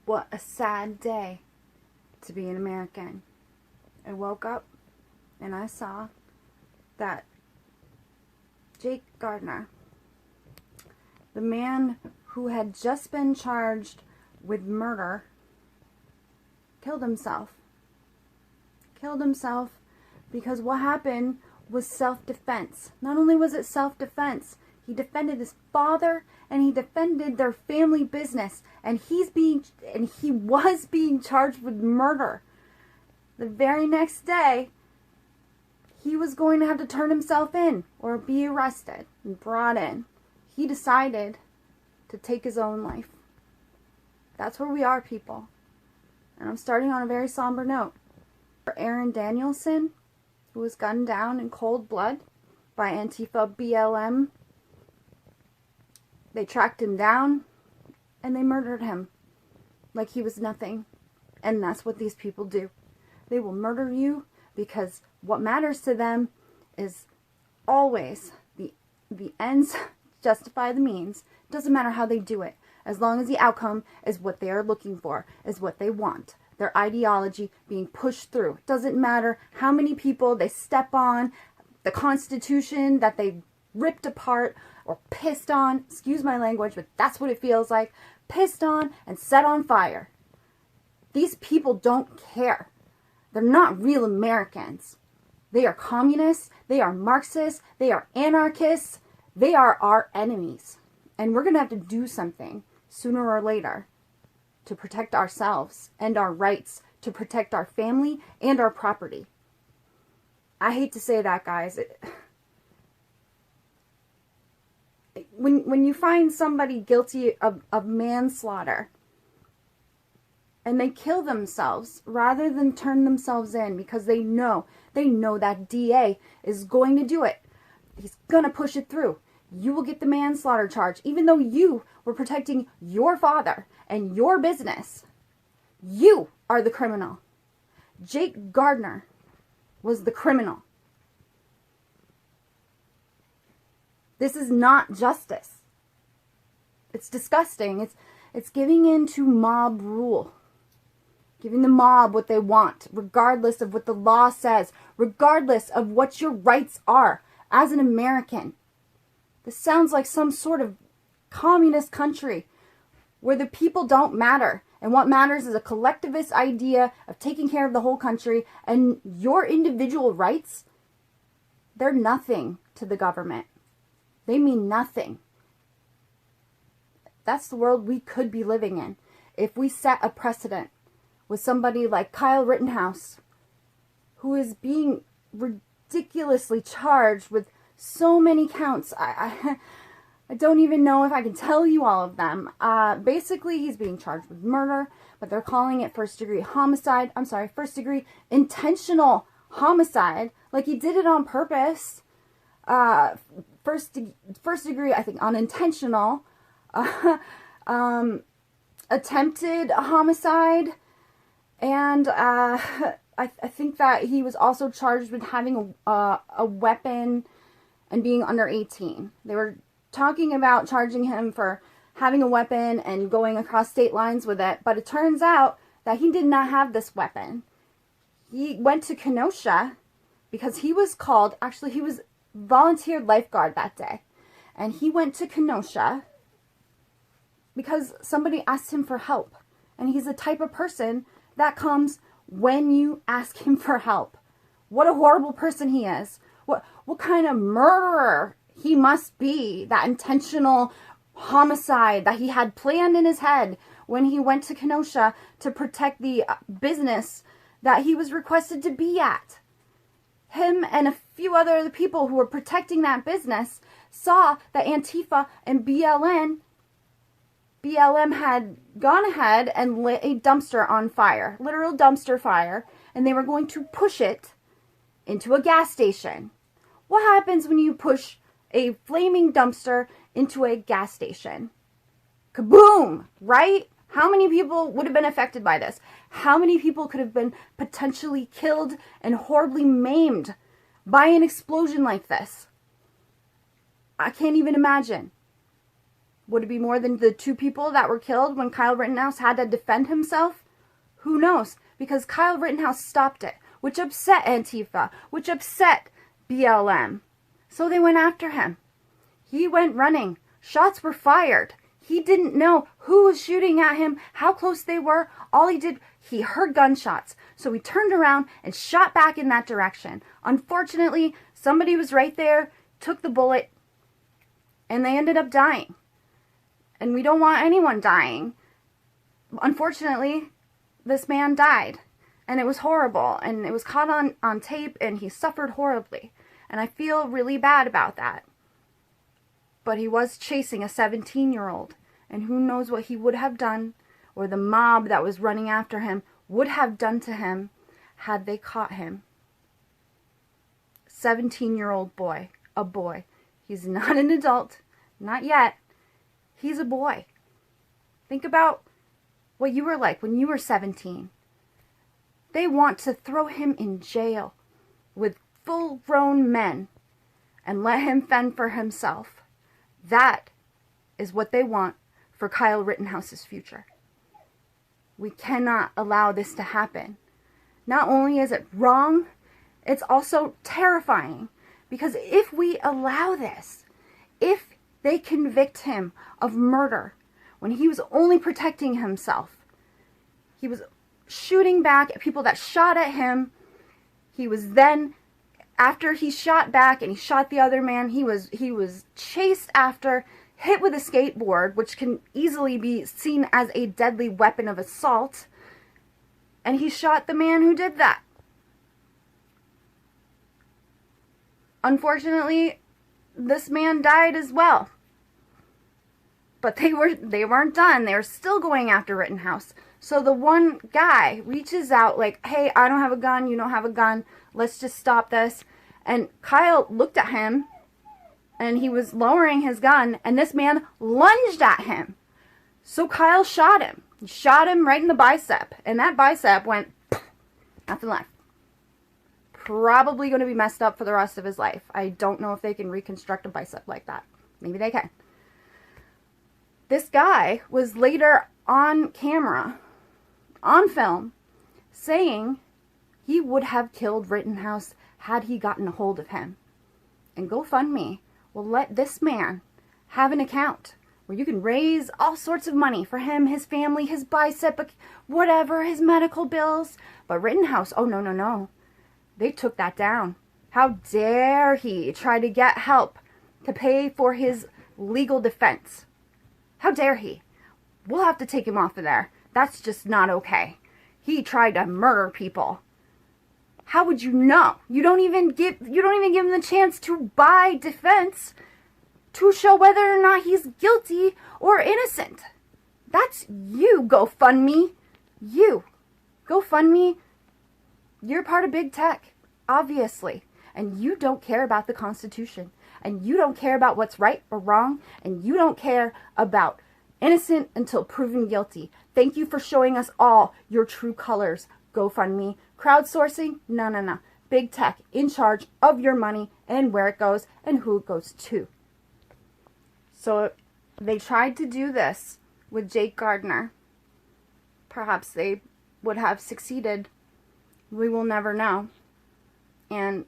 What a sad day to be an American. I woke up and I saw that Jake Gardner, the man who had just been charged with murder, killed himself. Killed himself because what happened was self-defense. Not only was it self-defense, he defended his father and he defended their family business, and he was being charged with murder. The very next day, he was going to have to turn himself in or be arrested and brought in. He decided to take his own life. That's where we are, people. And I'm starting on a very somber note. For Aaron Danielson, who was gunned down in cold blood by ANTIFA BLM, they tracked him down and they murdered him like he was nothing. And that's what these people do. They will murder you because what matters to them is always the ends justify the means. Doesn't matter how they do it, as long as the outcome is what they are looking for, is what they want. Their ideology being pushed through. Doesn't matter how many people they step on, the Constitution that they ripped apart or pissed on, excuse my language, but that's what it feels like, pissed on and set on fire. These people don't care. They're not real Americans. They are communists, they are Marxists, they are anarchists, they are our enemies. And we're going to have to do something sooner or later to protect ourselves and our rights, to protect our family and our property. I hate to say that, guys. When you find somebody guilty of manslaughter and they kill themselves rather than turn themselves in because they know that DA is going to do it. He's going to push it through. You will get the manslaughter charge, even though you were protecting your father and your business. You are the criminal. Jake Gardner was the criminal. This is not justice. It's disgusting. It's giving in to mob rule. Giving the mob what they want, regardless of what the law says, regardless of what your rights are as an American. This sounds like some sort of communist country where the people don't matter. And what matters is a collectivist idea of taking care of the whole country, and your individual rights, they're nothing to the government. They mean nothing. That's the world we could be living in if we set a precedent with somebody like Kyle Rittenhouse, who is being ridiculously charged with so many counts. I don't even know if I can tell you all of them. Basically, he's being charged with murder, but they're calling it first-degree homicide. I'm sorry, first-degree intentional homicide, like he did it on purpose. First degree, I think, unintentional. Attempted homicide. And I think that he was also charged with having a weapon and being under 18. They were talking about charging him for having a weapon and going across state lines with it, but it turns out that he did not have this weapon. He went to Kenosha because he was called, actually he was volunteer lifeguard that day, and he went to Kenosha because somebody asked him for help, and he's the type of person that comes when you ask him for help. What a horrible person he is. What kind of murderer he must be, that intentional homicide that he had planned in his head when he went to Kenosha to protect the business that he was requested to be at. Him and a few other people who were protecting that business saw that Antifa and BLM had gone ahead and lit a dumpster on fire, literal dumpster fire, and they were going to push it into a gas station. What happens when you push a flaming dumpster into a gas station? Kaboom, right? How many people would have been affected by this? How many people could have been potentially killed and horribly maimed by an explosion like this? I can't even imagine. Would it be more than the 2 people that were killed when Kyle Rittenhouse had to defend himself? Who knows? Because Kyle Rittenhouse stopped it, which upset Antifa, which upset BLM. So they went after him. He went running. Shots were fired. He didn't know who was shooting at him, how close they were. All he did, he heard gunshots. So he turned around and shot back in that direction. Unfortunately, somebody was right there, took the bullet, and they ended up dying. And we don't want anyone dying. Unfortunately, this man died. And it was horrible. And it was caught on tape, and he suffered horribly. And I feel really bad about that. But he was chasing a 17-year-old. And who knows what he would have done, or the mob that was running after him would have done to him had they caught him. 17-year-old boy. A boy. He's not an adult. Not yet. He's a boy. Think about what you were like when you were 17. They want to throw him in jail with full-grown men and let him fend for himself. That is what they want for Kyle Rittenhouse's future. We cannot allow this to happen. Not only is it wrong, it's also terrifying. Because if we allow this, if they convict him of murder when he was only protecting himself, he was shooting back at people that shot at him. He was then, after he shot back and he shot the other man, he was chased after, hit with a skateboard, which can easily be seen as a deadly weapon of assault, and he shot the man who did that. Unfortunately, this man died as well. But they weren't done. They were still going after Rittenhouse. So the one guy reaches out like, hey, I don't have a gun, you don't have a gun, let's just stop this. And Kyle looked at him, and he was lowering his gun, and this man lunged at him. So Kyle shot him. He shot him right in the bicep, and that bicep went, nothing left. Probably going to be messed up for the rest of his life. I don't know if they can reconstruct a bicep like that. Maybe they can. This guy was later on camera, on film, saying he would have killed Rittenhouse had he gotten a hold of him. And GoFundMe will let this man have an account where you can raise all sorts of money for him, his family, his bicep, whatever, his medical bills. But Rittenhouse, oh no. They took that down. How dare he try to get help to pay for his legal defense? How dare he? We'll have to take him off of there. That's just not okay. He tried to murder people. How would you know? You don't even give him the chance to buy defense to show whether or not he's guilty or innocent. That's you, GoFundMe. You. GoFundMe. You're part of big tech, obviously. And you don't care about the Constitution. And you don't care about what's right or wrong. And you don't care about innocent until proven guilty. Thank you for showing us all your true colors, GoFundMe. Crowdsourcing? No. Big tech in charge of your money and where it goes and who it goes to. So they tried to do this with Jake Gardner. Perhaps they would have succeeded. We will never know. And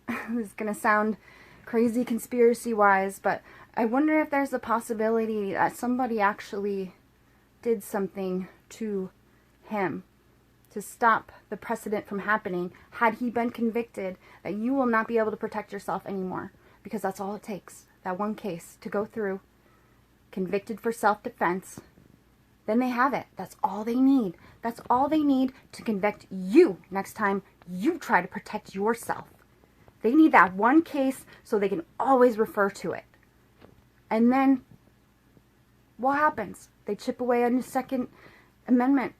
this is going to sound crazy conspiracy-wise, but I wonder if there's a possibility that somebody actually did something to him to stop the precedent from happening. Had he been convicted, that you will not be able to protect yourself anymore, because that's all it takes. That one case to go through, convicted for self-defense, then they have it. That's all they need. That's all they need to convict you next time you try to protect yourself. They need that one case so they can always refer to it. And then, what happens? They chip away on the Second Amendment.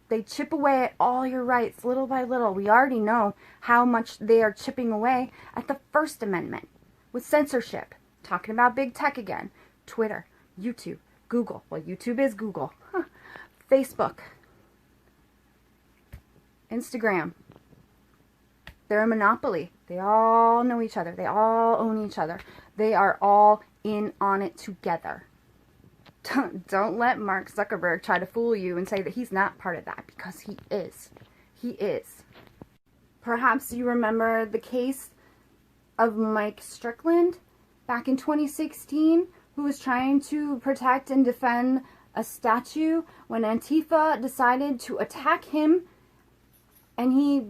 They chip away at all your rights, little by little. We already know how much they are chipping away at the First Amendment with censorship. Talking about big tech again. Twitter, YouTube, Google. Well, YouTube is Google. Facebook, Instagram. They're a monopoly. They all know each other. They all own each other. They are all in on it together. Don't let Mark Zuckerberg try to fool you and say that he's not part of that, because he is. He is. Perhaps you remember the case of Mike Strickland back in 2016, who was trying to protect and defend a statue when Antifa decided to attack him, and he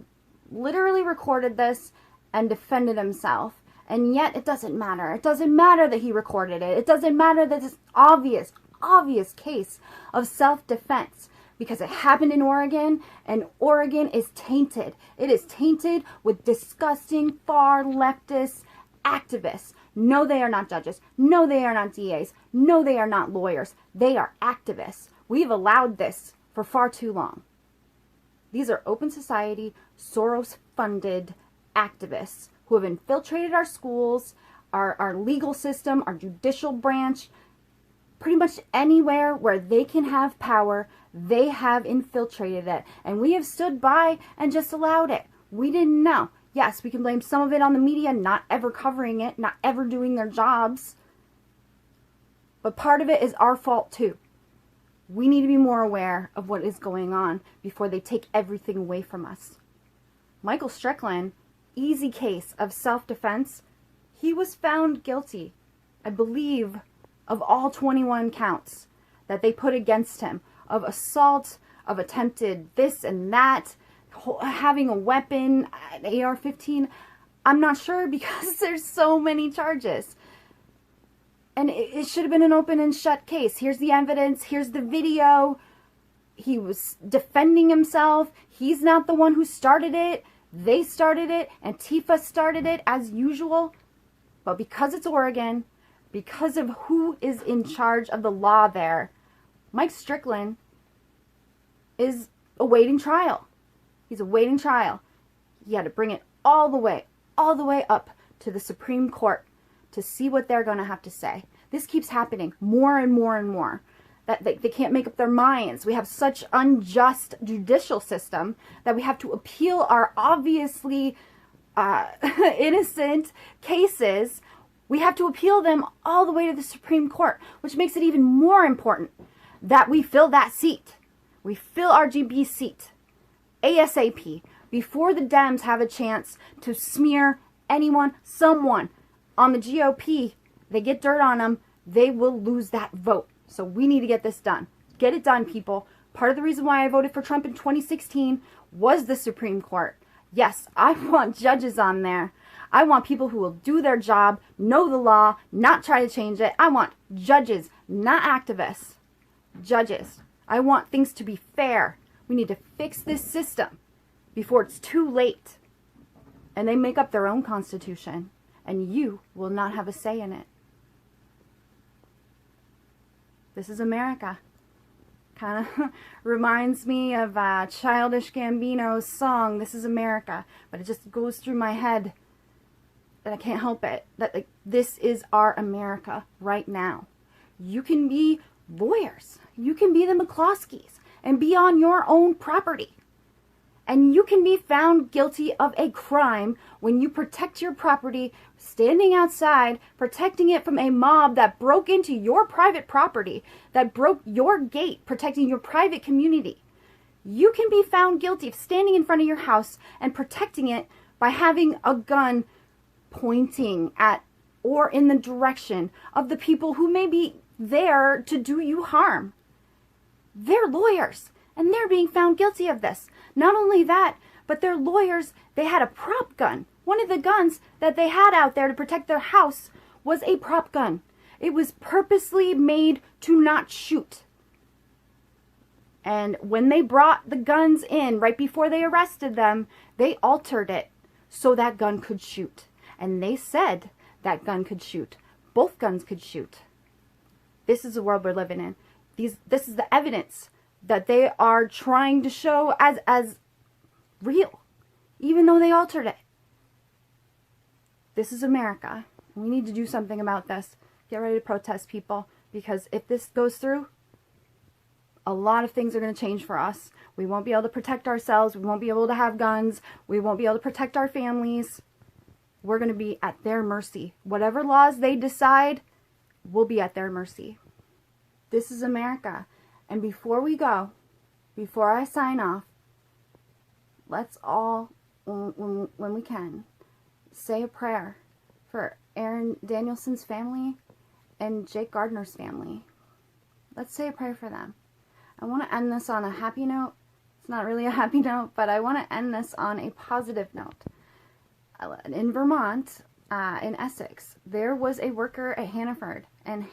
literally recorded this and defended himself. And yet it doesn't matter. It doesn't matter that he recorded it. It doesn't matter that it's obvious case of self-defense, because it happened in Oregon, and Oregon is tainted. It is tainted with disgusting far leftist activists. No, they are not judges. No, they are not DAs. No, they are not lawyers. They are activists. We've allowed this for far too long. These are open society, Soros-funded activists who have infiltrated our schools, our legal system, our judicial branch. Pretty much anywhere where they can have power, they have infiltrated it. And we have stood by and just allowed it. We didn't know. Yes, we can blame some of it on the media not ever covering it, not ever doing their jobs. But part of it is our fault too. We need to be more aware of what is going on before they take everything away from us. Michael Strickland, easy case of self-defense. He was found guilty, I believe, of all 21 counts that they put against him, of assault, of attempted this and that, having a weapon, an AR-15. I'm not sure, because there's so many charges. And it should have been an open and shut case. Here's the evidence. Here's the video. He was defending himself. He's not the one who started it. They started it. Antifa started it, as usual. But because it's Oregon, because of who is in charge of the law there, Mike Strickland is awaiting trial. He's awaiting trial. He had to bring it all the way up to the Supreme Court to see what they're going to have to say. This keeps happening more and more and more. That they can't make up their minds. We have such unjust judicial system that we have to appeal our obviously innocent cases. We have to appeal them all the way to the Supreme Court, which makes it even more important that we fill that seat. We fill our GB seat ASAP, before the Dems have a chance to smear anyone, someone on the GOP. They get dirt on them, they will lose that vote. So we need to get this done. Get it done, people. Part of the reason why I voted for Trump in 2016 was the Supreme Court. Yes, I want judges on there. I want people who will do their job, know the law, not try to change it. I want judges, not activists. Judges. I want things to be fair. We need to fix this system before it's too late. And they make up their own constitution, and you will not have a say in it. This is America. Kind of reminds me of Childish Gambino's song, This is America. But it just goes through my head that I can't help it. That like, this is our America right now. You can be lawyers. You can be the Mccloskeys and be on your own property. And you can be found guilty of a crime when you protect your property, standing outside, protecting it from a mob that broke into your private property, that broke your gate, protecting your private community. You can be found guilty of standing in front of your house and protecting it by having a gun pointing at or in the direction of the people who may be there to do you harm. They're lawyers, and they're being found guilty of this. Not only that, but their lawyers, they had a prop gun. One of the guns that they had out there to protect their house was a prop gun. It was purposely made to not shoot. And when they brought the guns in, right before they arrested them, they altered it so that gun could shoot. And they said that gun could shoot. Both guns could shoot. This is the world we're living in. This is the evidence that they are trying to show as real, even though they altered it. This is America. We need to do something about this. Get ready to protest, people, because if this goes through, a lot of things are going to change for us. We won't be able to protect ourselves. We won't be able to have guns. We won't be able to protect our families. We're going to be at their mercy. Whatever laws they decide, we'll be at their mercy. This is America. And before we go, before I sign off, let's all, when we can, say a prayer for Aaron Danielson's family and Jake Gardner's family. Let's say a prayer for them. I want to end this on a happy note. It's not really a happy note, but I want to end this on a positive note. In Vermont, in Essex, there was a worker at Hannaford, and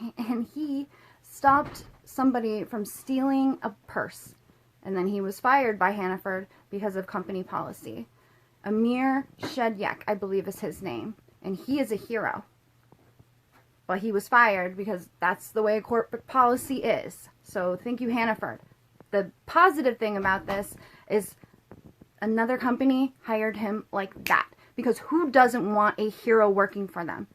he stopped somebody from stealing a purse. And then he was fired by Hannaford because of company policy. Amir Shedyak, I believe is his name. And he is a hero. But he was fired because that's the way corporate policy is. So thank you, Hannaford. The positive thing about this is another company hired him like that. Because who doesn't want a hero working for them?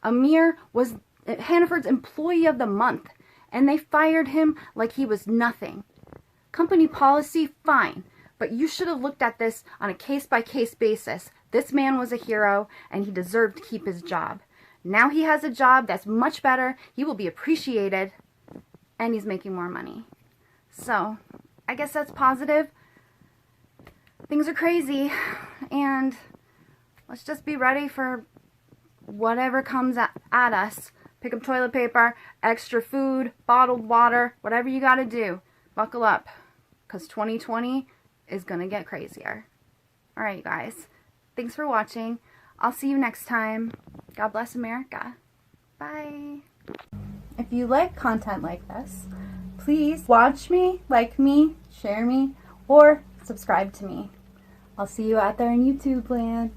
Amir was Hannaford's Employee of the Month. And they fired him like he was nothing. Company policy, fine. But you should have looked at this on a case-by-case basis. This man was a hero, and he deserved to keep his job. Now he has a job that's much better. He will be appreciated, and he's making more money. So, I guess that's positive. Things are crazy, and let's just be ready for whatever comes at us. Pick up toilet paper, extra food, bottled water, whatever you gotta do. Buckle up, because 2020 is gonna get crazier. Alright, you guys. Thanks for watching. I'll see you next time. God bless America. Bye. If you like content like this, please watch me, like me, share me, or subscribe to me. I'll see you out there in YouTube land.